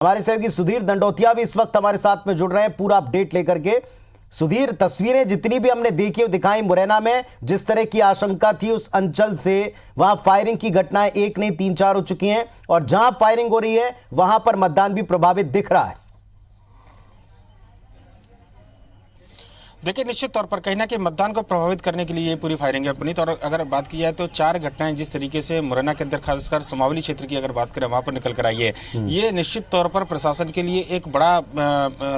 हमारे सहयोगी सुधीर दंडोतिया भी इस वक्त हमारे साथ में जुड़ रहे हैं पूरा अपडेट लेकर के। सुधीर, तस्वीरें जितनी भी हमने देखी और दिखाई मुरैना में जिस तरह की आशंका थी उस अंचल से वहां फायरिंग की घटनाएं एक नहीं 3-4 हो चुकी हैं और जहां फायरिंग हो रही है वहां पर मतदान भी प्रभावित दिख रहा है। देखिए, निश्चित तौर पर कहीं ना कहीं मतदान को प्रभावित करने के लिए ये पूरी फायरिंग है पुनीत। और अगर बात की जाए तो 4 घटनाएं जिस तरीके से मुरैना के अंदर खासकर सुमावली क्षेत्र की अगर बात करें वहां पर निकल कर आई है, ये निश्चित तौर पर प्रशासन के लिए एक बड़ा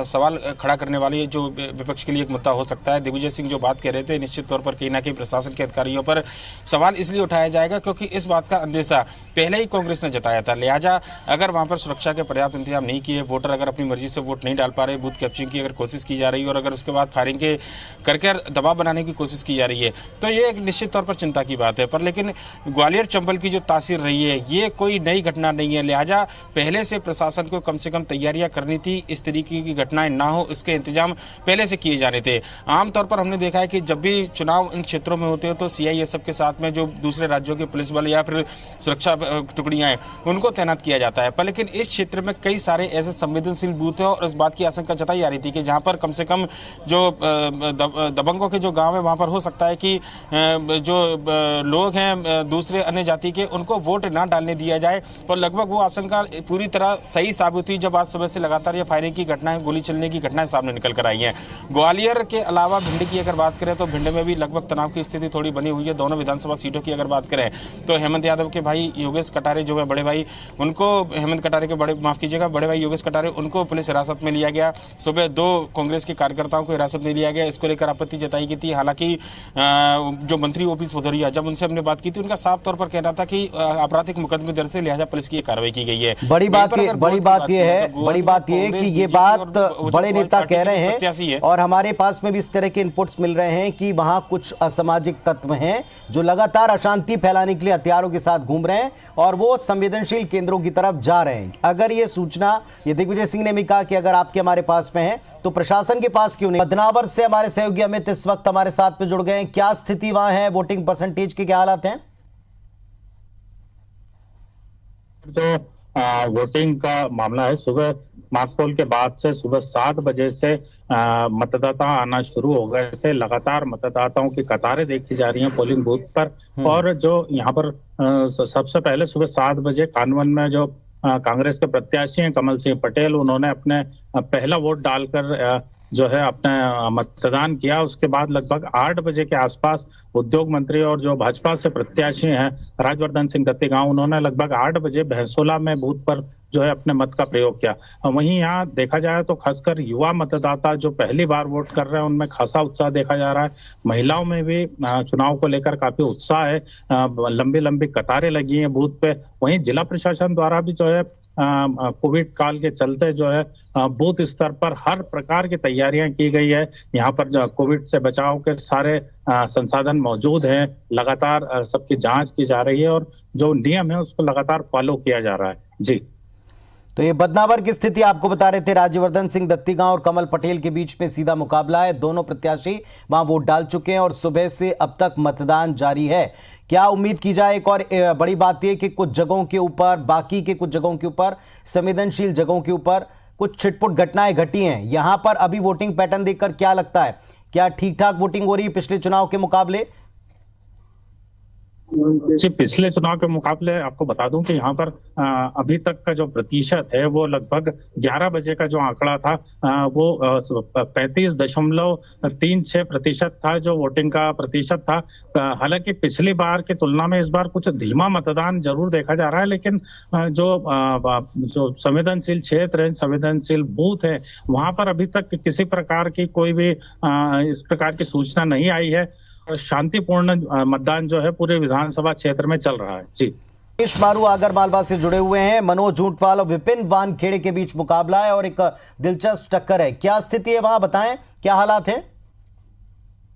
सवाल खड़ा करने वाली जो विपक्ष के लिए एक मुद्दा हो सकता है। दिग्विजय सिंह जो बात कह रहे थे, निश्चित तौर पर कहीं ना कहीं प्रशासन के अधिकारियों पर सवाल इसलिए उठाया जाएगा क्योंकि इस बात का अंदेशा पहले ही कांग्रेस ने जताया था। लिहाजा अगर वहां पर सुरक्षा के पर्याप्त इंतजाम नहीं किए, वोटर अगर अपनी मर्जी से वोट नहीं डाल पा रहे, बूथ कैप्चरिंग की अगर कोशिश की जा रही है और अगर उसके बाद फायरिंग के करके दबाव बनाने की कोशिश की जा रही है, तो ये एक निश्चित तौर पर चिंता की बात है। पर लेकिन ग्वालियर चंबल की जो तासीर रही है, ये कोई नई घटना नहीं है। लिहाजा पहले से प्रशासन को कम से कम तैयारियां करनी थी, इस तरीके की घटनाएं ना हो इसके इंतजाम पहले से किए जाने थे। आमतौर पर हमने देखा है कि जब भी चुनाव इन क्षेत्रों में होते हैं तो सीआईएसएफ के साथ में जो दूसरे राज्यों के पुलिस बल या फिर सुरक्षा टुकड़ियां हैं उनको तैनात किया जाता है। पर लेकिन इस क्षेत्र में कई सारे ऐसे संवेदनशील बूथ हैं और इस बात की आशंका जताई जा रही थी कि जहां पर कम से कम जो दबंगों के जो गांव है वहां पर हो सकता है कि जो लोग हैं दूसरे अन्य जाति के उनको वोट ना डालने दिया जाए। और लगभग वो आशंका पूरी तरह सही साबित हुई जब आज सुबह से लगातार ये फायरिंग की घटनाएं, गोली चलने की घटनाएं सामने निकल कर आई हैं। ग्वालियर के अलावा भिंड की अगर बात करें तो भिंड में भी लगभग तनाव की स्थिति थोड़ी बनी हुई है। दोनों विधानसभा सीटों की अगर बात करें तो हेमंत यादव के भाई योगेश कटारे जो है बड़े भाई, उनको हेमंत कटारे के बड़े भाई योगेश कटारे, उनको पुलिस हिरासत में लिया गया। सुबह 2 कांग्रेस के कार्यकर्ताओं को हिरासत में लिया गया। इसको लेकर आपत्ति जताई गई थी। हालांकि जो मंत्री ओपीएस भदौरिया, जब उनसे हमने बात की थी, उनका साफ तौर पर कहना था कि आपराधिक मुकदमे दर्ज है, लिहाजा पुलिस की कार्रवाई की गई है। बड़ी बात ये है कि ये बात बड़े नेता कह रहे हैं और हमारे पास में भी इस तरह के इनपुट्स मिल रहे हैं कि वहां कुछ असामाजिक तत्व हैं जो लगातार अशांति फैलाने के लिए हथियारों के साथ घूम रहे हैं और वो संवेदनशील केंद्रों की तरफ जा रहे हैं। अगर ये सूचना, ये दिग्विजय सिंह ने भी कहा कि अगर आपके हमारे पास में है तो प्रशासन के पास क्यों नहीं। बदनावर से हमारे सहयोगी अमित इस वक्त हमारे साथ में जुड़ गए हैं। क्या स्थिति वहां है, वोटिंग परसेंटेज के क्या हालात हैं? जो वोटिंग का मामला है, सुबह मार्कपोल के बाद से सुबह 7 बजे से मतदाता आना शुरू हो गए थे। लगातार मतदाताओं की कतारें देखी जा रही हैं पोलिंग बूथ पर। और जो यहाँ पर सबसे पहले सुबह 7 बजे कानवन में जो कांग्रेस के प्रत्याशी हैं कमल सिंह पटेल, उन्होंने अपने पहला वोट डालकर जो है अपने मतदान किया। उसके बाद लगभग 8 बजे के आसपास उद्योग मंत्री और जो भाजपा से प्रत्याशी हैं राजवर्धन सिंह दत्तीगांव, उन्होंने लगभग 8 बजे भैंसोला में बूथ पर जो है अपने मत का प्रयोग किया। वहीं यहाँ देखा जाए तो खासकर युवा मतदाता जो पहली बार वोट कर रहे हैं उनमें खासा उत्साह देखा जा रहा है। महिलाओं में भी चुनाव को लेकर काफी उत्साह है। लंबी लंबी कतारें लगी हैं बूथ पे। वहीं जिला प्रशासन द्वारा भी जो है कोविड काल के चलते जो है बूथ स्तर पर हर प्रकार की तैयारियां की गई है। यहाँ पर कोविड से बचाव के सारे संसाधन मौजूद हैं। लगातार सबकी जांच की जा रही है और जो नियम है उसको लगातार फॉलो किया जा रहा है। जी, तो ये बदनावर की स्थिति आपको बता रहे थे। राज्यवर्धन सिंह दत्तीगांव और कमल पटेल के बीच में सीधा मुकाबला है। दोनों प्रत्याशी वहां वोट डाल चुके हैं और सुबह से अब तक मतदान जारी है। क्या उम्मीद की जाए? एक और बड़ी बात यह कि कुछ जगहों के ऊपर, बाकी के कुछ जगहों के ऊपर, संवेदनशील जगहों के ऊपर कुछ छिटपुट घटनाएं घटी हैं। यहां पर अभी वोटिंग पैटर्न देखकर क्या लगता है, क्या ठीक ठाक वोटिंग हो रही है पिछले चुनाव के मुकाबले? जी, पिछले चुनाव के मुकाबले आपको बता दूं कि यहाँ पर अभी तक का जो प्रतिशत है वो लगभग 11 बजे का जो आंकड़ा था वो 35.36% था जो वोटिंग का प्रतिशत था। हालांकि पिछली बार की तुलना में इस बार कुछ धीमा मतदान जरूर देखा जा रहा है, लेकिन जो संवेदनशील क्षेत्र है, संवेदनशील बूथ है, वहां पर अभी तक किसी प्रकार की कोई भी इस प्रकार की सूचना नहीं आई है। शांतिपूर्ण मतदान जो है पूरे विधानसभा क्षेत्र में चल रहा है। जी, मनीष मारू आगर मालवा से जुड़े हुए हैं। मनोज ऊंटवाल और विपिन वानखेड़े के बीच मुकाबला है और एक दिलचस्प टक्कर है। क्या स्थिति है वहां, बताएं क्या हालात हैं?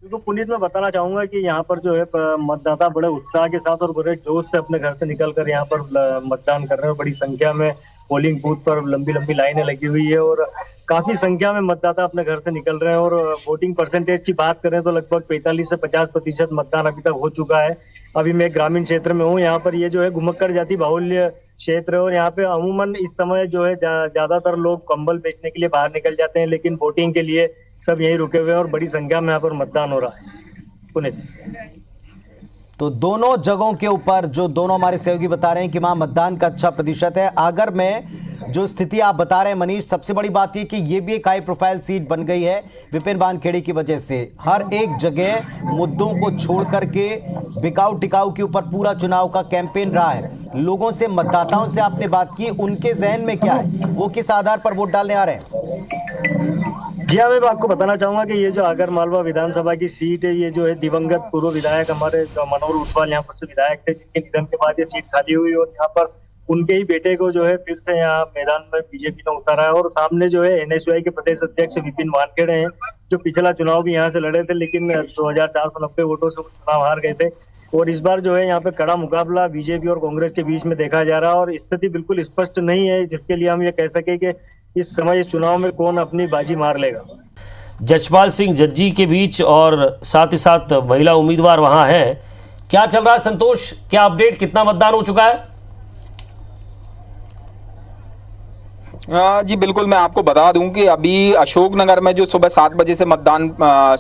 तो पुनीत, मैं बताना चाहूंगा कि यहाँ पर जो है मतदाता बड़े उत्साह के साथ और बड़े जोश से अपने घर से निकलकर यहाँ पर मतदान कर रहे हैं। बड़ी संख्या में पोलिंग बूथ पर लंबी लंबी लाइनें लगी हुई है और काफी संख्या में मतदाता अपने घर से निकल रहे हैं। और वोटिंग परसेंटेज की बात करें तो लगभग 45 से 50% मतदान अभी तक हो चुका है। अभी मैं ग्रामीण क्षेत्र में हूँ। यहाँ पर ये जो है घुमक्कड़ जाति बाहुल्य क्षेत्र है और यहाँ पे अमूमन इस समय जो है ज्यादातर लोग कंबल बेचने के लिए बाहर निकल जाते हैं, लेकिन वोटिंग के लिए सब यहीं रुके हुए हैं और बड़ी संख्या में यहाँ पर मतदान हो रहा है। पुनीत, तो दोनों जगहों के ऊपर जो दोनों हमारे सहयोगी बता रहे हैं कि वहां मतदान का अच्छा प्रतिशत है। आगर में जो स्थिति आप बता रहे हैं मनीष, सबसे बड़ी बात यह कि यह भी एक हाई प्रोफाइल सीट बन गई है विपिन वानखेड़े की वजह से। हर एक जगह मुद्दों को छोड़ करके बिकाऊ टिकाऊ के ऊपर पूरा चुनाव का कैंपेन रहा है। लोगों से, मतदाताओं से आपने बात की, उनके जहन में क्या है, वो किस आधार पर वोट डालने आ रहे हैं? जी हाँ, मैं आपको बताना चाहूंगा कि ये जो आगर मालवा विधानसभा की सीट है, ये जो है दिवंगत पूर्व विधायक हमारे मनोहर ऊंटवाल यहाँ पर से विधायक थे, जिनके निधन के बाद ये सीट खाली हुई और यहाँ पर उनके ही बेटे को जो है फिर से यहाँ मैदान में बीजेपी ने उतारा है। और सामने जो है एनएसयूआई के प्रदेश अध्यक्ष विपिन वानखेड़े हैं, जो पिछला चुनाव भी यहाँ से लड़े थे, लेकिन 2490 वोटों से चुनाव हार गए थे। और इस बार जो है यहाँ पे कड़ा मुकाबला बीजेपी और कांग्रेस के बीच में देखा जा रहा है और स्थिति बिल्कुल स्पष्ट नहीं है जिसके लिए हम ये कह सके कि इस समय इस चुनाव में कौन अपनी बाजी मार लेगा। जसपाल सिंह जज्जी के बीच और साथ ही साथ महिला उम्मीदवार वहां है, क्या चल रहा है संतोष? क्या अपडेट, कितना मतदान हो चुका है? जी बिल्कुल, मैं आपको बता दूं कि अभी अशोकनगर में जो सुबह 7 बजे से मतदान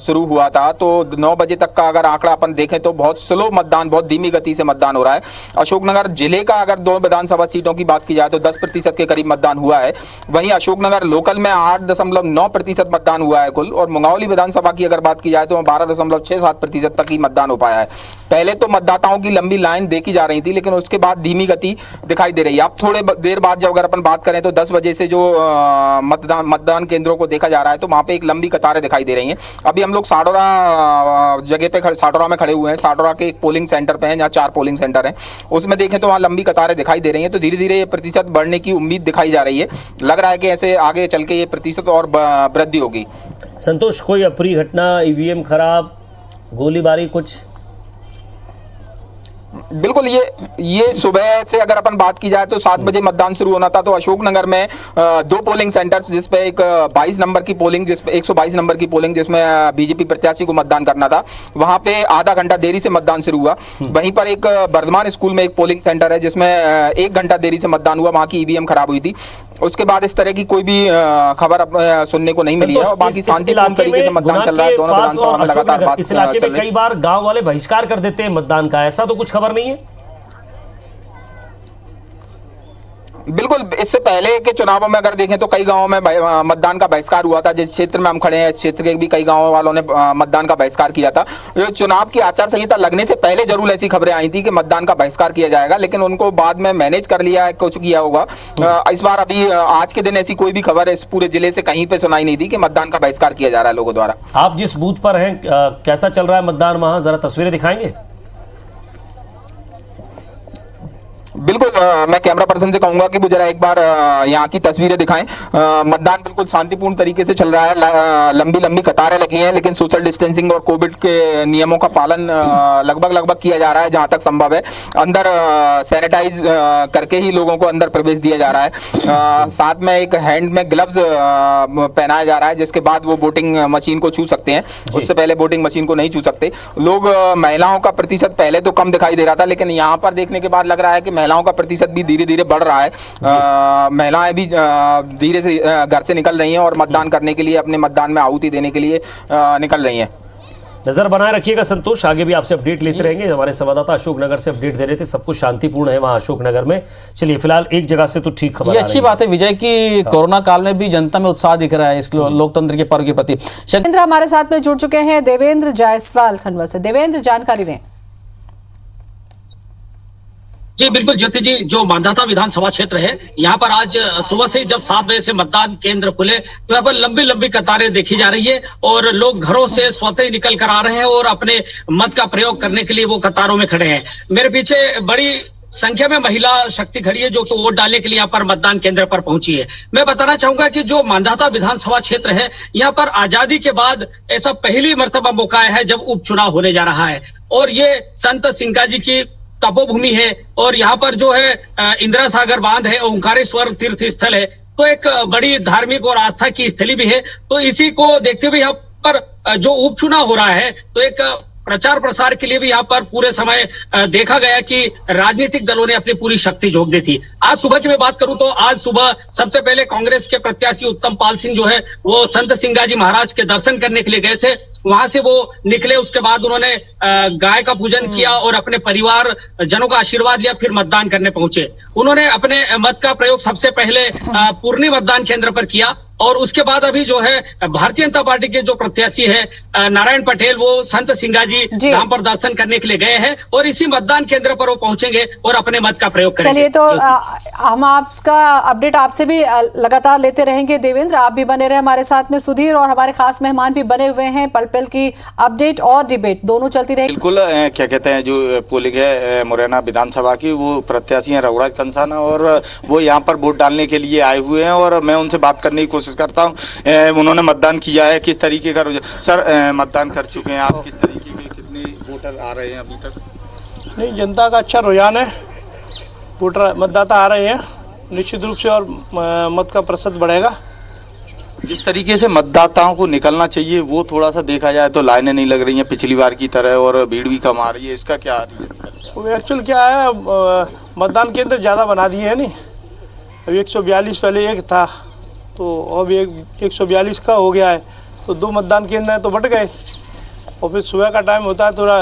शुरू हुआ था, तो 9 बजे तक का अगर आंकड़ा अपन देखें तो बहुत स्लो मतदान, बहुत धीमी गति से मतदान हो रहा है। अशोकनगर जिले का अगर 2 विधानसभा सीटों की बात की जाए तो 10% के करीब मतदान हुआ है। वहीं अशोकनगर लोकल में 8.9% मतदान हुआ है कुल, और मुंगावली विधानसभा की अगर बात की जाए तो 12.67% तक ही मतदान हो पाया है। पहले तो मतदाताओं की लंबी लाइन देखी जा रही थी, लेकिन उसके बाद धीमी गति दिखाई दे रही है। अब थोड़े देर बाद जब अगर अपन बात करें तो 10 बजे से जो मतदान केंद्रों को देखा जा रहा है तो वहां पे एक लंबी कतारें दिखाई दे रही हैं। अभी हम लोग साडोरा जगह पे साडोरा में खड़े हुए हैं। साडोरा के एक पोलिंग सेंटर पे हैं, जहां 4 पोलिंग सेंटर हैं। उसमें देखें तो वहां लंबी कतारें दिखाई दे रही हैं। तो धीरे धीरे ये प्रतिशत बढ़ने की उम्मीद दिखाई जा रही है। लग रहा है कि ऐसे आगे चल के ये प्रतिशत और वृद्धि होगी। संतोष, कोई अप्रिय घटना, ईवीएम खराब, गोलीबारी कुछ? बिल्कुल, ये सुबह से अगर अपन बात की जाए तो 7 बजे मतदान शुरू होना था। तो अशोकनगर में 2 पोलिंग सेंटर्स, जिसपे एक 22 नंबर की पोलिंग, जिसपे 122 नंबर की पोलिंग, जिसमें बीजेपी प्रत्याशी को मतदान करना था, वहां पे आधा घंटा देरी से मतदान शुरू हुआ। वहीं पर एक वर्धमान स्कूल में एक पोलिंग सेंटर है जिसमें 1 घंटा देरी से मतदान हुआ, वहां की ईवीएम खराब हुई थी। उसके बाद इस तरह की कोई भी खबर सुनने को नहीं मिली है और बाकी शांतिपूर्ण तरीके से मतदान चल रहा है। दोनों विधानसभा में लगातार बात इस इलाके में कई बार गांव वाले बहिष्कार कर देते हैं मतदान का, ऐसा तो कुछ खबर नहीं है? बिल्कुल, इससे पहले के चुनावों में अगर देखें तो कई गांवों में मतदान का बहिष्कार हुआ था। जिस क्षेत्र में हम खड़े हैं, इस क्षेत्र के भी कई गांवों वालों ने मतदान का बहिष्कार किया था। चुनाव की आचार संहिता लगने से पहले जरूर ऐसी खबरें आई थी कि मतदान का बहिष्कार किया जाएगा, लेकिन उनको बाद में मैनेज कर लिया है, कुछ किया होगा। इस बार अभी आज के दिन ऐसी कोई भी खबर इस पूरे जिले से कहीं पे सुनाई नहीं थी कि मतदान का बहिष्कार किया जा रहा है लोगों द्वारा। आप जिस बूथ पर हैं, कैसा चल रहा है मतदान वहां, जरा तस्वीरें दिखाएंगे? बिल्कुल, मैं कैमरा पर्सन से कहूंगा कि वो जरा एक बार यहाँ की तस्वीरें दिखाएं। मतदान बिल्कुल शांतिपूर्ण तरीके से चल रहा है। लंबी लंबी कतारें लगी हैं, लेकिन सोशल डिस्टेंसिंग और कोविड के नियमों का पालन लगभग किया जा रहा है जहां तक संभव है। अंदर सैनिटाइज करके ही लोगों को अंदर प्रवेश दिया जा रहा है। साथ में एक हैंड में ग्लव्स पहनाया जा रहा है, जिसके बाद वो वोटिंग मशीन को छू सकते हैं। उससे पहले वोटिंग मशीन को नहीं छू सकते लोग। महिलाओं का प्रतिशत पहले तो कम दिखाई दे रहा था, लेकिन यहाँ पर देखने के बाद लग रहा है कि महिलाओं का प्रतिशत भी धीरे धीरे बढ़ रहा है। महिलाएं भी धीरे से घर से निकल रही हैं और मतदान करने के लिए, अपने मतदान में आहुति देने के लिए निकल रही हैं। नजर बनाए रखिएगा संतोष, आगे भी आपसे अपडेट लेते रहेंगे। हमारे संवाददाता अशोकनगर से अपडेट दे रहे थे, सब कुछ शांतिपूर्ण है वहां अशोकनगर में। चलिए, फिलहाल एक जगह से तो ठीक खबर, ये अच्छी बात है विजय की कोरोना काल में भी जनता में उत्साह दिख रहा है इस लोकतंत्र के पर्व के प्रति। देवेंद्र हमारे साथ में जुड़ चुके हैं, देवेंद्र जायसवाल खंडवा से। देवेंद्र, जानकारी दें। जी बिल्कुल ज्योति जी, जो मांधाता विधानसभा क्षेत्र है, यहाँ पर आज सुबह से जब 7 बजे से मतदान केंद्र खुले तो यहाँ पर लंबी लंबी कतारें देखी जा रही है और लोग घरों से स्वतः ही निकल कर आ रहे हैं और अपने मत का प्रयोग करने के लिए वो कतारों में खड़े हैं। मेरे पीछे बड़ी संख्या में महिला शक्ति खड़ी है जो कि वोट डालने के लिए यहाँ पर मतदान केंद्र पर पहुंची है। मैं बताना चाहूंगा कि जो मांधाता विधानसभा क्षेत्र है, यहाँ पर आजादी के बाद ऐसा पहली मर्तबा मौका है जब उपचुनाव होने जा रहा है और ये संत सिंगा जी की तपोभूमि है और यहाँ पर जो है इंदिरा सागर बांध है, ओंकारेश्वर तीर्थ स्थल है, तो एक बड़ी धार्मिक और आस्था की स्थली भी है। तो इसी को देखते हुए यहाँ पर जो उपचुनाव हो रहा है तो एक प्रचार प्रसार के लिए भी यहाँ पर पूरे समय देखा गया कि राजनीतिक दलों ने अपनी पूरी शक्ति झोंक दी थी। आज सुबह की मैं बात करूं तो आज सुबह सबसे पहले कांग्रेस के प्रत्याशी उत्तम पाल सिंह जो है वो संत सिंगाजी महाराज के दर्शन करने के लिए गए थे। वहां से वो निकले, उसके बाद उन्होंने गाय का पूजन किया और अपने परिवार जनों का आशीर्वाद लिया, फिर मतदान करने पहुंचे। उन्होंने अपने मत का प्रयोग सबसे पहले पूर्णी मतदान केंद्र पर किया और उसके बाद अभी जो है भारतीय जनता पार्टी के जो प्रत्याशी है नारायण पटेल, वो संत सिंगाजी धाम पर दर्शन करने के लिए गए हैं और इसी मतदान केंद्र पर वो पहुंचेंगे और अपने मत का प्रयोग करेंगे। चलिए, तो हम आपका अपडेट आपसे भी लगातार लेते रहेंगे। देवेंद्र, आप भी बने रहे हमारे साथ में, सुधीर और हमारे खास मेहमान भी बने हुए हैं। पल पल की अपडेट और डिबेट दोनों चलती रहेगी। बिल्कुल, क्या कहते हैं, जो पोलिंग है मुरैना विधानसभा की, वो प्रत्याशी हैं रघुराज कंसाना और वो यहाँ पर वोट डालने के लिए आए हुए हैं और मैं उनसे बात करने की कोशिश करता हूँ। उन्होंने मतदान किया है, किस तरीके का सर मतदान कर चुके हैं आप, किस तरीके के कितने वोटर आ रहे हैं अभी तक? नहीं, जनता का अच्छा रुझान है, वोटर मतदाता आ रहे हैं निश्चित रूप से और मत का प्रतिशत बढ़ेगा। जिस तरीके से मतदाताओं को निकलना चाहिए वो थोड़ा सा देखा जाए तो लाइनें नहीं लग रही हैं पिछली बार की तरह और भीड़ भी कम आ रही है, इसका क्या एक्चुअल क्या है, मतदान केंद्र ज़्यादा बना दिए हैं। नहीं, अभी 142 पहले एक था तो अब 142 का हो गया है, तो 2 मतदान केंद्र हैं तो बढ़ गए और फिर सुबह का टाइम होता है, थोड़ा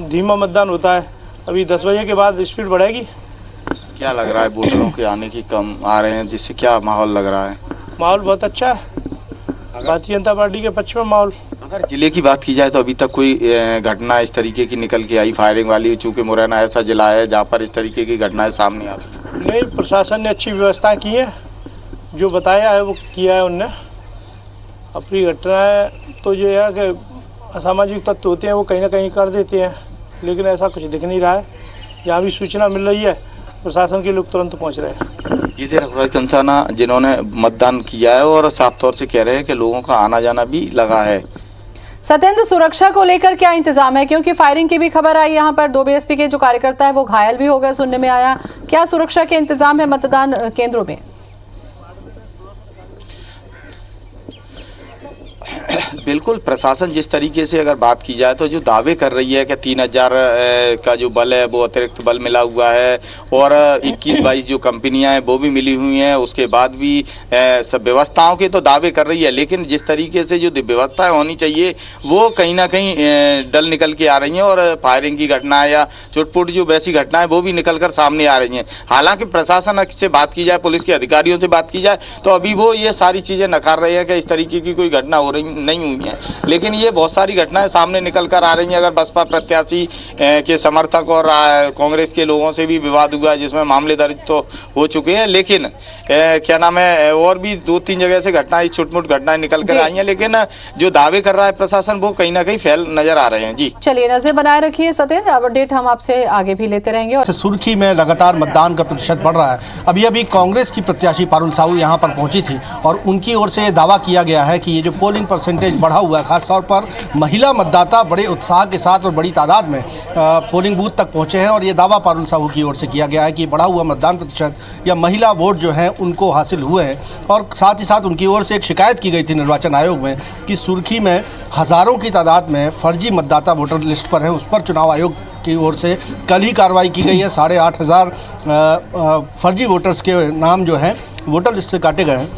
धीमा मतदान होता है। अभी 10 बजे के बाद स्पीड बढ़ेगी। क्या लग रहा है, वोटरों के आने की कम आ रहे हैं, जिससे क्या माहौल लग रहा है? माहौल बहुत अच्छा है, भारतीय जनता पार्टी के पक्ष में माहौल। अगर जिले की बात की जाए तो अभी तक कोई घटना इस तरीके की निकल के आई फायरिंग वाली, चूंकि मुरैना ऐसा जिला है जहाँ पर इस तरीके की घटनाएं सामने आ रही? नहीं, प्रशासन ने अच्छी व्यवस्था की है, जो बताया है वो किया है उनने। अपनी घटनाएं तो ये है कि असामाजिक तत्व होते हैं वो कहीं ना कहीं कर देते हैं, लेकिन ऐसा कुछ दिख नहीं रहा है। जहाँ भी सूचना मिल रही है प्रशासन के लोग तुरंत पहुँच रहे हैं। ये थे रघुराज कंसाना जिन्होंने मतदान किया है और साफ तौर से कह रहे हैं कि लोगों का आना जाना भी लगा है। सत्येंद्र, सुरक्षा को लेकर क्या इंतजाम है, क्योंकि फायरिंग की भी खबर आई, यहाँ पर 2 बीएसपी के जो कार्यकर्ता है वो घायल भी हो गए, सुनने में आया। क्या सुरक्षा के इंतजाम है मतदान केंद्रों में? बिल्कुल, प्रशासन जिस तरीके से अगर बात की जाए तो जो दावे कर रही है कि 3000 का जो बल है वो अतिरिक्त बल मिला हुआ है और 21-22 जो कंपनियां हैं वो भी मिली हुई हैं, उसके बाद भी सब व्यवस्थाओं के तो दावे कर रही है, लेकिन जिस तरीके से जो व्यवस्थाएं होनी चाहिए वो कहीं ना कहीं डल निकल के आ रही हैं और फायरिंग की घटनाएं या चुटपुट जो वैसी घटनाएं वो भी निकल कर सामने आ रही हैं। हालांकि प्रशासन से बात की जाए, पुलिस के अधिकारियों से बात की जाए तो अभी वो ये सारी चीजें नकार रहे हैं कि इस तरीके की कोई घटना हो रही नहीं हुई है, लेकिन ये बहुत सारी घटनाएं सामने निकल कर आ रही हैं। अगर बसपा प्रत्याशी के समर्थक और कांग्रेस के लोगों से भी विवाद हुआ है जिसमें मामले दर्ज तो हो चुके हैं, लेकिन क्या नाम है, और भी 2-3 जगह से घटनाएं, छुटमुट घटनाएं निकल कर आई हैं, लेकिन जो दावे कर रहा है प्रशासन वो कहीं ना कहीं फैल नजर आ रहे हैं। जी चलिए, नजर बनाए रखिए सत्येंद्र, अपडेट हम आपसे आगे भी लेते रहेंगे। और सुर्खी में लगातार मतदान का प्रतिशत बढ़ रहा है। अभी कांग्रेस की प्रत्याशी पारुल साहू यहाँ पर पहुंची थी और उनकी ओर से दावा किया गया है कि ये जो पोलिंग परसेंटेज बढ़ा हुआ है, खासतौर पर महिला मतदाता बड़े उत्साह के साथ और बड़ी तादाद में पोलिंग बूथ तक पहुंचे हैं और ये दावा पारुल साहू की ओर से किया गया है कि बढ़ा हुआ मतदान प्रतिशत या महिला वोट जो हैं उनको हासिल हुए हैं। और साथ ही साथ उनकी ओर से एक शिकायत की गई थी निर्वाचन आयोग में कि सुर्खी में हज़ारों की तादाद में फर्जी मतदाता वोटर लिस्ट पर हैं, उस पर चुनाव आयोग की ओर से कल ही कार्रवाई की गई है। 8,500 फर्जी वोटर्स के नाम जो हैं वोटर लिस्ट से काटे गए हैं,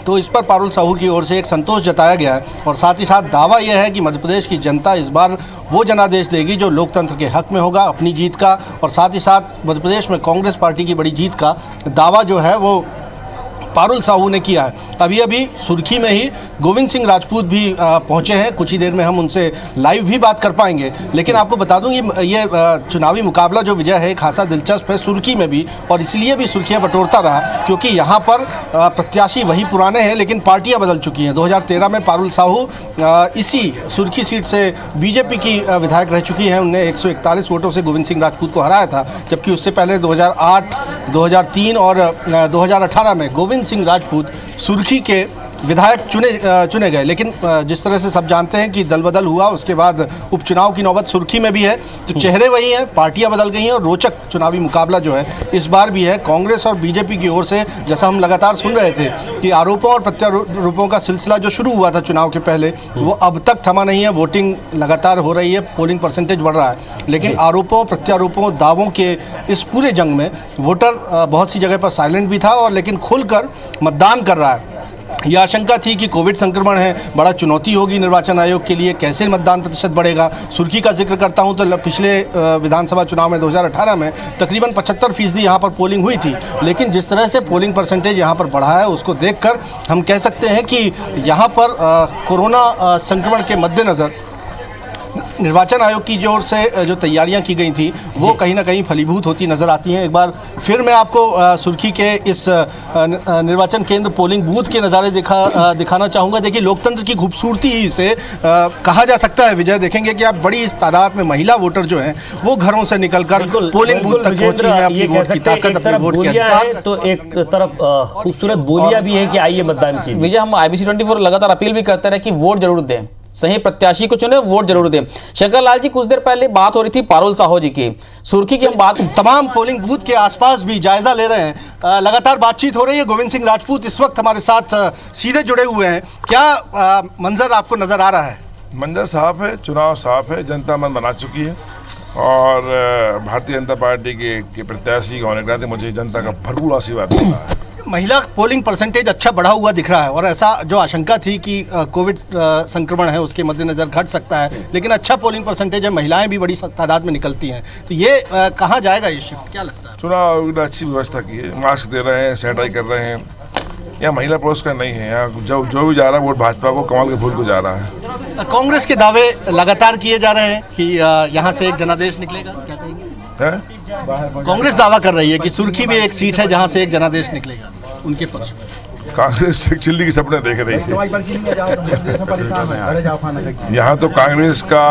तो इस पर पारुल साहू की ओर से एक संतोष जताया गया है और साथ ही साथ दावा यह है कि मध्य प्रदेश की जनता इस बार वो जनादेश देगी जो लोकतंत्र के हक में होगा, अपनी जीत का, और साथ ही साथ मध्य प्रदेश में कांग्रेस पार्टी की बड़ी जीत का दावा जो है वो पारुल साहू ने किया है। अभी सुर्खी में ही गोविंद सिंह राजपूत भी पहुंचे हैं, कुछ ही देर में हम उनसे लाइव भी बात कर पाएंगे। लेकिन आपको बता दूं ये चुनावी मुकाबला जो विजय है खासा दिलचस्प है सुर्खी में भी, और इसलिए भी सुर्खियां बटोरता रहा क्योंकि यहाँ पर प्रत्याशी वही पुराने हैं लेकिन पार्टियाँ बदल चुकी हैं। 2013 में पारुल साहू इसी सुर्खी सीट से बीजेपी की विधायक रह चुकी हैं, उनने 141 वोटों से गोविंद सिंह राजपूत को हराया था, जबकि उससे पहले 2008, 2003 और 2018 में गोविंद सिंह राजपूत सुर्खी के विधायक चुने गए। लेकिन जिस तरह से सब जानते हैं कि दल बदल हुआ, उसके बाद उपचुनाव की नौबत सुर्खी में भी है, तो चेहरे वही हैं, पार्टियां बदल गई हैं और रोचक चुनावी मुकाबला जो है इस बार भी है। कांग्रेस और बीजेपी की ओर से, जैसा हम लगातार सुन रहे थे कि आरोपों और प्रत्यारोपों का सिलसिला जो शुरू हुआ था चुनाव के पहले, वो अब तक थमा नहीं है। वोटिंग लगातार हो रही है, पोलिंग परसेंटेज बढ़ रहा है, लेकिन आरोपों प्रत्यारोपों दावों के इस पूरे जंग में वोटर बहुत सी जगह पर साइलेंट भी था और लेकिन खुलकर मतदान कर रहा है। यह आशंका थी कि कोविड संक्रमण है, बड़ा चुनौती होगी निर्वाचन आयोग के लिए, कैसे मतदान प्रतिशत बढ़ेगा। सुर्खी का जिक्र करता हूं तो पिछले विधानसभा चुनाव में 2018 में तकरीबन 75% यहाँ पर पोलिंग हुई थी, लेकिन जिस तरह से पोलिंग परसेंटेज यहाँ पर बढ़ा है उसको देखकर हम कह सकते हैं कि यहाँ पर कोरोना संक्रमण के मद्देनज़र निर्वाचन आयोग की ओर से जो तैयारियां की गई थी वो कहीं ना कहीं फलीभूत होती नजर आती हैं। एक बार फिर मैं आपको सुर्खी के इस निर्वाचन केंद्र पोलिंग बूथ के नज़ारे दिखाना चाहूँगा। देखिए, लोकतंत्र की खूबसूरती ही से कहा जा सकता है विजय। देखेंगे कि आप बड़ी इस तादाद में महिला वोटर जो हैं वो घरों से निकलकर पोलिंग बूथ तक पहुंची हैं, अपनी वोट की ताकत, अपने वोट के अधिकार। तो एक तरफ खूबसूरत बोलियां भी है कि आइए मतदान कीजिए। विजय, हम IBC 24 लगातार अपील भी करते रहे कि वोट जरूर दें, सही प्रत्याशी को चुने, वोट जरूर दें। शंकर लाल जी, कुछ देर पहले बात हो रही थी पारुल साहू जी की, सुर्खी की हम बात तमाम पोलिंग बूथ के आसपास भी जायजा ले रहे हैं। लगातार बातचीत हो रही है। गोविंद सिंह राजपूत इस वक्त हमारे साथ सीधे जुड़े हुए हैं। क्या मंजर आपको नजर आ रहा है? मंजर साफ है, चुनाव साफ है, जनता मन बना चुकी है और भारतीय जनता पार्टी के प्रत्याशी होने के नाते मुझे जनता का भरपूर आशीर्वाद मिल रहा है। महिला पोलिंग परसेंटेज अच्छा बढ़ा हुआ दिख रहा है और ऐसा जो आशंका थी कि कोविड संक्रमण है उसके मद्देनज़र घट सकता है, लेकिन अच्छा पोलिंग परसेंटेज है, महिलाएं भी बड़ी तादाद में निकलती हैं, तो ये कहाँ जाएगा ये शिफ्ट, क्या लगता है? चुनाव अच्छी व्यवस्था की है, मास्क दे रहे हैं, सैनिटाइज कर रहे हैं। यहाँ महिला पुरुष का नहीं है, यहाँ जो भी जा रहा है वोट भाजपा को, कमल के फूल को जा रहा है। कांग्रेस के दावे लगातार किए जा रहे हैं कि यहाँ से एक जनादेश निकलेगा, क्या कहेंगे? कांग्रेस दावा कर रही है कि सुर्खी भी एक सीट है जहाँ से एक जनादेश निकलेगा उनके पक्ष में। कांग्रेस चिल्ली की सपने देख रही है। यहाँ तो कांग्रेस का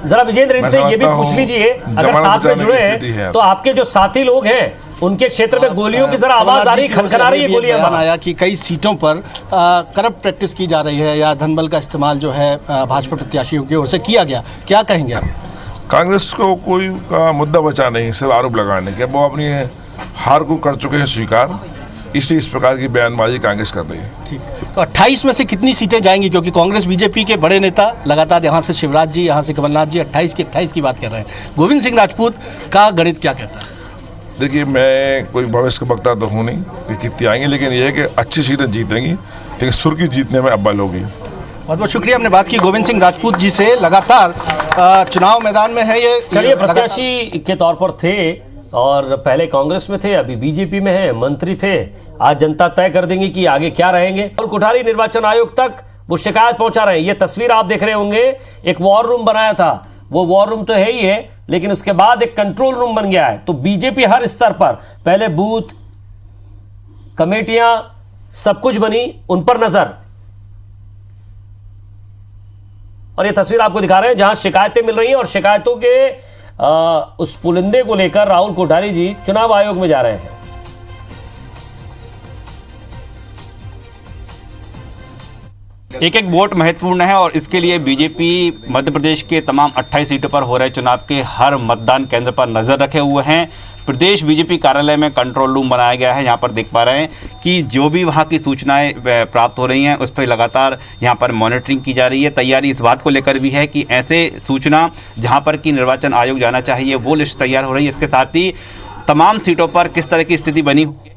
जरा विजेंद्र इनसे ये भी पूछ लीजिए, अगर साथ में जुड़े हैं तो आपके जो साथी लोग हैं उनके क्षेत्र में गोलियों की जरा आवाज आ रही, खनखना रही है गोलियां। आया कि कई सीटों पर करप्ट प्रैक्टिस की जा रही है या धनबल का इस्तेमाल जो है भाजपा प्रत्याशियों की ओर से किया गया, क्या कहेंगे आप? कांग्रेस को कोई मुद्दा बचा नहीं, सिर्फ आरोप लगाने के। वो अपनी हार को कर चुके हैं स्वीकार, इसलिए इस प्रकार की बयानबाजी कांग्रेस कर रही है। ठीक, तो 28 में से कितनी सीटें जाएंगी? क्योंकि कांग्रेस बीजेपी के बड़े नेता लगातार यहाँ से शिवराज जी, यहाँ से कमलनाथ जी 28 की बात कर रहे हैं। गोविंद सिंह राजपूत का गणित क्या कहता है? देखिए, मैं कोई भविष्य का वक्ता तो हूँ नहीं कि कितनी आएंगी, लेकिन यह है कि अच्छी सीटें जीतेंगी, लेकिन सुर्खी जीतने में अव्वल होगी। बहुत बहुत शुक्रिया। हमने बात की गोविंद सिंह राजपूत जी से, लगातार चुनाव मैदान में है ये। चलिए, प्रत्याशी के तौर पर थे और पहले कांग्रेस में थे, अभी बीजेपी में है, मंत्री थे। आज जनता तय कर देंगे कि आगे क्या रहेंगे। राहुल कोठारी निर्वाचन आयोग तक वो शिकायत पहुंचा रहे हैं। ये तस्वीर आप देख रहे होंगे, एक वॉर रूम बनाया था, वो वॉर रूम तो है ही है, लेकिन उसके बाद एक कंट्रोल रूम बन गया है। तो बीजेपी हर स्तर पर, पहले बूथ कमेटियां सब कुछ बनी, उन पर नजर। और ये तस्वीर आपको दिखा रहे हैं जहां शिकायतें मिल रही हैं और शिकायतों के उस पुलिंदे को लेकर राहुल कोठारी जी चुनाव आयोग में जा रहे हैं। एक एक वोट महत्वपूर्ण है और इसके लिए बीजेपी मध्य प्रदेश के तमाम 28 सीटों पर हो रहे चुनाव के हर मतदान केंद्र पर नजर रखे हुए हैं। प्रदेश बीजेपी कार्यालय में कंट्रोल रूम बनाया गया है। यहाँ पर देख पा रहे हैं कि जो भी वहाँ की सूचनाएं प्राप्त हो रही हैं उस पर लगातार यहाँ पर मॉनिटरिंग की जा रही है। तैयारी इस बात को लेकर भी है कि ऐसे सूचना जहाँ पर कि निर्वाचन आयोग जाना चाहिए वो लिस्ट तैयार हो रही है। इसके साथ ही तमाम सीटों पर किस तरह की स्थिति बनी हुई है